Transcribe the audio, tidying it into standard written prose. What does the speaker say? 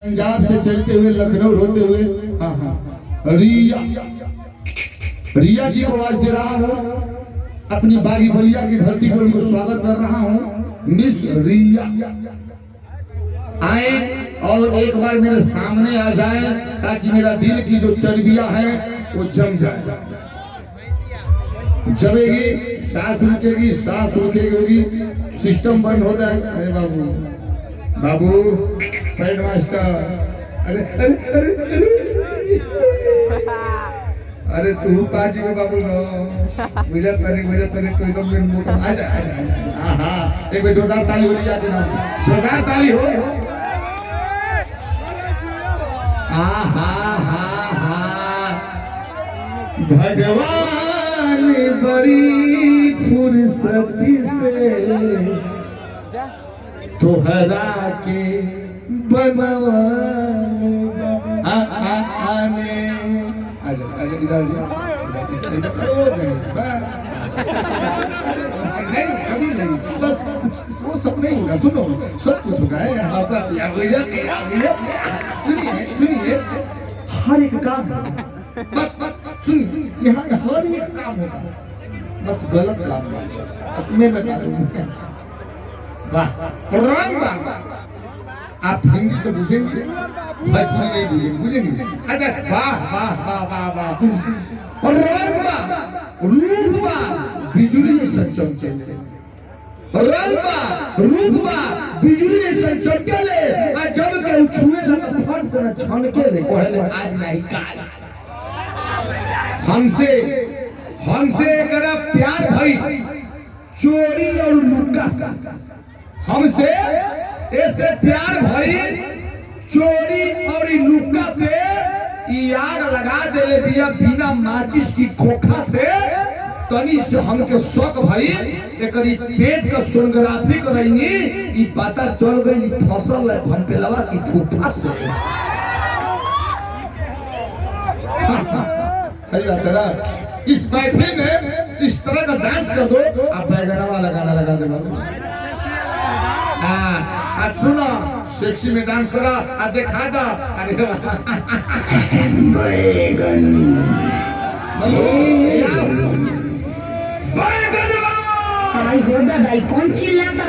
पंजाब से चलते हुए लखनऊ होते हुए हाँ हाँ रिया रिया जी को आवाज दे रहा हूँ। अपनी बागी बलिया की धरती पर उनको स्वागत कर रहा हूँ। मिस रिया आए और एक बार मेरे सामने आ जाए ताकि मेरा दिल की जो चर्बियां है वो जम जाए। जमेगी सांस रुकेगी, सांस रुकेगी, सिस्टम बंद हो जाए। अरे बाबू बाबू हेड मास्टर, अरे अरे अरे अरे तू पाजी में बाबू नो मुझे तरी तू एकदम में मोटा आ जा। हाँ एक बार जोरदार ताली हो जाती ना, जोरदार ताली हो। हाँ हाँ हाँ हाँ भगवान बड़ी फुर्सती से तोहरा के बनवाने आने आजा इधर नहीं कभी नहीं, बस वो सब नहीं होगा। सुनो सब कुछ होगा। सुनिए सुनिए हर एक काम सुनिए यहाँ हर एक काम होगा, बस गलत काम अपने में वाह रंग आप हिंदी तो बुझेंगे, भोजपुरी नहीं बुझेंगे, बुझेंगे। अच्छा वाह वाह वाह वाह वाह और रंग रूप बिजुली जैसा चमके, रंग रूप बिजुली जैसा चमके ले और जब के छुए लगा फट देना छनके ले कहले आज नहीं काल। हमसे अगर प्यार भाई चोरी और लुक्का सा, हमसे ऐसे प्यार भाई चोरी और लुक्का से यार लगा दे बिया बिना माचिस की खोखा से तनी से हमके शौक भाई एकरी पेट का सोनोग्राफी करैनी ई पता चल गई फसल है भंपेलवा की फूफा से। सही बात है ना। इस महफिल में इस तरह का डांस कर दो, आप बैगना वाला गाना लगा दे। हाँ सुनो सेक्सी में डांस करा आ देखा दो। बैगन कौन चिल्लाता